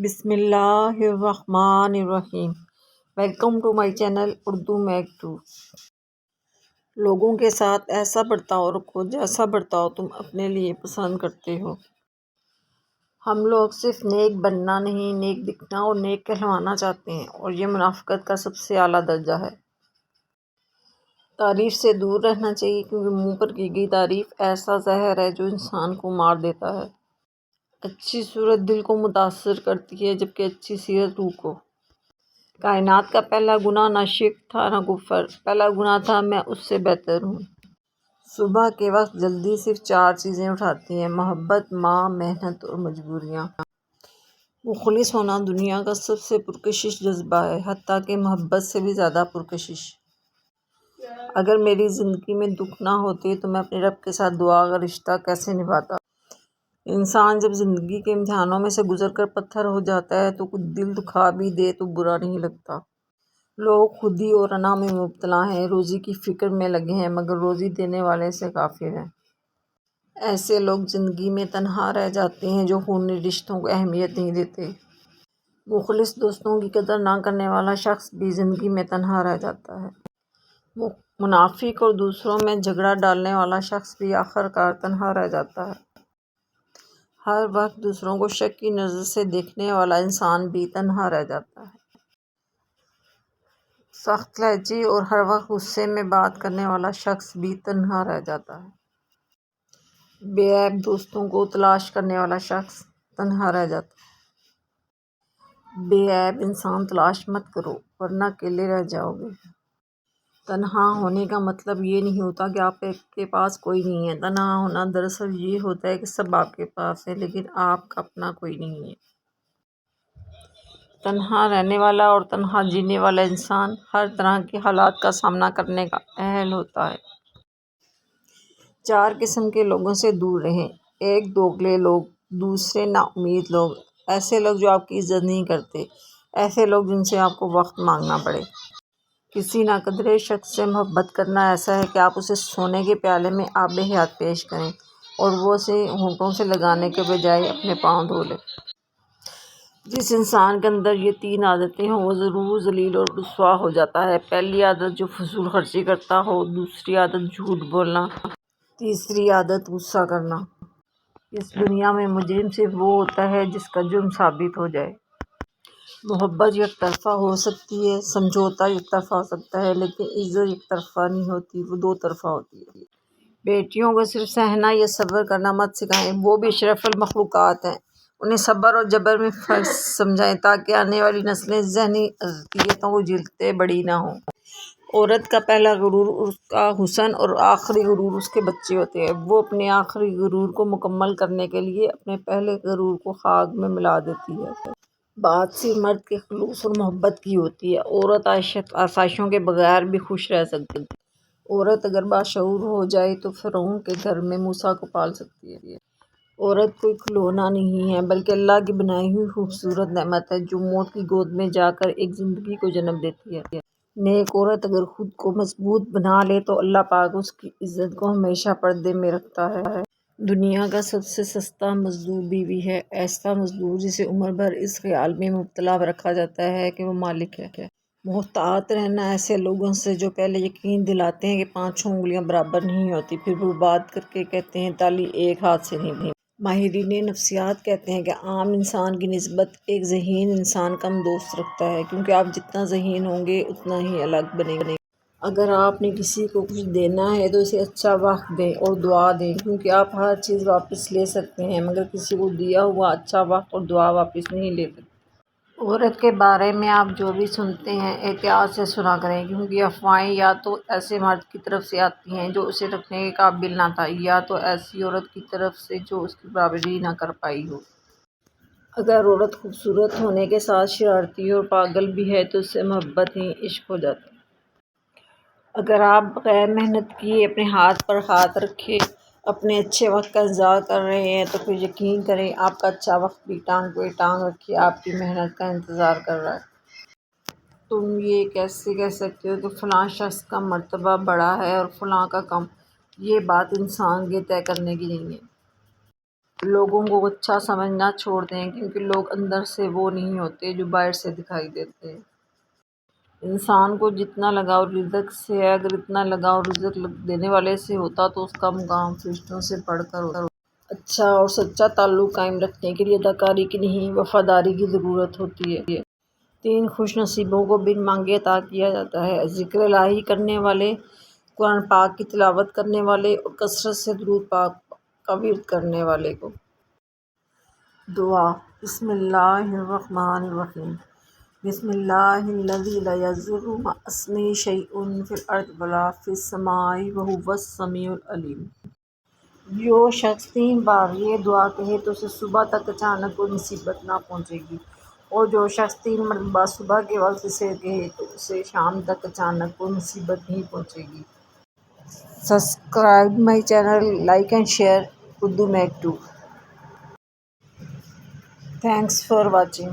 بسم اللہ الرحمن الرحیم۔ Welcome to my channel Urdu make to. لوگوں کے ساتھ ایسا برتاؤ رکھو جیسا برتاؤ تم اپنے لیے پسند کرتے ہو۔ ہم لوگ صرف نیک بننا نہیں، نیک دکھنا اور نیک کہلوانا چاہتے ہیں، اور یہ منافقت کا سب سے اعلیٰ درجہ ہے۔ تعریف سے دور رہنا چاہیے، کیونکہ منہ پر کی گئی تعریف ایسا زہر ہے جو انسان کو مار دیتا ہے۔ اچھی صورت دل کو متاثر کرتی ہے، جبکہ اچھی سیرت روح کو۔ کائنات کا پہلا گناہ نہ شرک تھا نہ کفر، پہلا گناہ تھا میں اس سے بہتر ہوں۔ صبح کے وقت جلدی صرف 4 چیزیں اٹھاتی ہیں: محبت، ماں، محنت اور مجبوریاں۔ مخلص ہونا دنیا کا سب سے پرکشش جذبہ ہے، حتیٰ کہ محبت سے بھی زیادہ پرکشش۔ اگر میری زندگی میں دکھ نہ ہوتے تو میں اپنے رب کے ساتھ دعا کا رشتہ کیسے نبھاتا؟ انسان جب زندگی کے امتحانوں میں سے گزر کر پتھر ہو جاتا ہے تو کچھ دل دکھا بھی دے تو برا نہیں لگتا۔ لوگ خودی اور انا میں مبتلا ہیں، روزی کی فکر میں لگے ہیں، مگر روزی دینے والے سے غافل ہیں۔ ایسے لوگ زندگی میں تنہا رہ جاتے ہیں جو خونی رشتوں کو اہمیت نہیں دیتے۔ مخلص دوستوں کی قدر نہ کرنے والا شخص بھی زندگی میں تنہا رہ جاتا ہے۔ منافق اور دوسروں میں جھگڑا ڈالنے والا شخص بھی آخر کار تنہا رہ جاتا ہے۔ ہر وقت دوسروں کو شک کی نظر سے دیکھنے والا انسان بھی تنہا رہ جاتا ہے۔ سخت لہجی اور ہر وقت غصے میں بات کرنے والا شخص بھی تنہا رہ جاتا ہے۔ بے عیب دوستوں کو تلاش کرنے والا شخص تنہا رہ جاتا ہے۔ بے عیب انسان تلاش مت کرو، ورنہ اکیلے رہ جاؤ گے۔ تنہا ہونے کا مطلب یہ نہیں ہوتا کہ آپ کے پاس کوئی نہیں ہے۔ تنہا ہونا دراصل یہ ہوتا ہے کہ سب آپ کے پاس ہے، لیکن آپ کا اپنا کوئی نہیں ہے۔ تنہا رہنے والا اور تنہا جینے والا انسان ہر طرح کے حالات کا سامنا کرنے کا اہل ہوتا ہے۔ 4 قسم کے لوگوں سے دور رہیں۔ 1 دوگلے لوگ، دوسرے نا امید لوگ، ایسے لوگ جو آپ کی عزت نہیں کرتے، ایسے لوگ جن سے آپ کو وقت مانگنا پڑے۔ کسی ناقدر شخص سے محبت کرنا ایسا ہے کہ آپ اسے سونے کے پیالے میں آب حیات پیش کریں اور وہ اسے ہونٹوں سے لگانے کے بجائے اپنے پاؤں دھو لے۔ جس انسان کے اندر یہ 3 عادتیں ہوں وہ ضرور ذلیل اور رسوا ہو جاتا ہے۔ پہلی عادت جو فضول خرچی کرتا ہو، دوسری عادت جھوٹ بولنا، تیسری عادت غصہ کرنا۔ اس دنیا میں مجرم صرف وہ ہوتا ہے جس کا جرم ثابت ہو جائے۔ محبت یک طرفہ ہو سکتی ہے، سمجھوتا یک طرفہ ہو سکتا ہے، لیکن عزت یک طرفہ نہیں ہوتی، وہ 2 طرفہ ہوتی ہے۔ بیٹیوں کو صرف سہنا یا صبر کرنا مت سکھائیں، وہ بھی اشرف المخلوقات ہیں۔ انہیں صبر اور جبر میں فرق سمجھائیں تاکہ آنے والی نسلیں ذہنی اذیتوں کو جھیلتے بڑی نہ ہوں۔ عورت کا پہلا غرور اس کا حسن اور آخری غرور اس کے بچے ہوتے ہیں۔ وہ اپنے آخری غرور کو مکمل کرنے کے لیے اپنے پہلے غرور کو خاک میں ملا دیتی ہے۔ بات صرف مرد کے خلوص اور محبت کی ہوتی ہے۔ عورت آسائشوں کے بغیر بھی خوش رہ سکتی ہے۔ عورت اگر باشعور ہو جائے تو فرعون کے گھر میں موسیٰ کو پال سکتی ہے۔ عورت کوئی کھلونا نہیں ہے، بلکہ اللہ کی بنائی ہوئی خوبصورت نعمت ہے جو موت کی گود میں جا کر ایک زندگی کو جنم دیتی ہے۔ نیک عورت اگر خود کو مضبوط بنا لے تو اللہ پاک اس کی عزت کو ہمیشہ پردے میں رکھتا ہے۔ دنیا کا سب سے سستا مزدور بیوی ہے، ایسا مزدور جسے عمر بھر اس خیال میں مبتلا رکھا جاتا ہے کہ وہ مالک ہے۔ محتاط رہنا ایسے لوگوں سے جو پہلے یقین دلاتے ہیں کہ 5 انگلیاں برابر نہیں ہوتی، پھر وہ بات کر کے کہتے ہیں تالی ایک ہاتھ سے نہیں بنتی۔ ماہرین نفسیات کہتے ہیں کہ عام انسان کی نسبت ایک ذہین انسان کم دوست رکھتا ہے، کیونکہ آپ جتنا ذہین ہوں گے اتنا ہی الگ بنیں گے۔ اگر آپ نے کسی کو کچھ دینا ہے تو اسے اچھا وقت دیں اور دعا دیں، کیونکہ آپ ہر چیز واپس لے سکتے ہیں مگر کسی کو دیا ہوا اچھا وقت اور دعا واپس نہیں لے سکتے۔ عورت کے بارے میں آپ جو بھی سنتے ہیں احتیاط سے سنا کریں، کیونکہ افواہیں یا تو ایسے مرد کی طرف سے آتی ہیں جو اسے رکھنے کے قابل نہ تھا، یا تو ایسی عورت کی طرف سے جو اس کی برابری نہ کر پائی ہو۔ اگر عورت خوبصورت ہونے کے ساتھ شرارتی اور پاگل بھی ہے تو اس سے محبت ہی عشق ہو جاتا ہے۔ اگر آپ بغیر محنت کیے اپنے ہاتھ پر ہاتھ رکھے اپنے اچھے وقت کا انتظار کر رہے ہیں تو پھر یقین کریں آپ کا اچھا وقت بھی ٹانگ پہ ٹانگ رکھے آپ کی محنت کا انتظار کر رہا ہے۔ تم یہ کیسے کہہ سکتے ہو کہ فلاں شخص کا مرتبہ بڑا ہے اور فلاں کا کم؟ یہ بات انسان کے طے کرنے کی نہیں ہے۔ لوگوں کو اچھا سمجھنا چھوڑ دیں، کیونکہ لوگ اندر سے وہ نہیں ہوتے جو باہر سے دکھائی دیتے ہیں۔ انسان کو جتنا لگاؤ رزق سے ہے، اگر اتنا لگاؤ رزق دینے والے سے ہوتا تو اس کا مقام فرشتوں سے بڑھ کر ہوتا۔ اچھا اور سچا تعلق قائم رکھنے کے لیے اداکاری کی نہیں، وفاداری کی ضرورت ہوتی ہے۔ 3 خوش نصیبوں کو بن مانگے عطا کیا جاتا ہے: ذکر الہی کرنے والے، قرآن پاک کی تلاوت کرنے والے اور کثرت سے درود پاک کا ورد کرنے والے کو۔ دعا: بسم اللہ الرحمن الرحیم۔ بسم اللہ الذی لا یضر مع اسمہ شیء فی الارض ولا فی السماء وہو السمیع العلیم۔ جو شخص 3 بار یہ دعا کہے تو اسے صبح تک اچانک کوئی مصیبت نہ پہنچے گی، اور جو شخص 3 مرتبہ صبح کے وقت اسے کہے تو اسے شام تک اچانک کوئی مصیبت نہیں پہنچے گی۔ Subscribe my channel, like and share Urdu make to. Thanks for watching.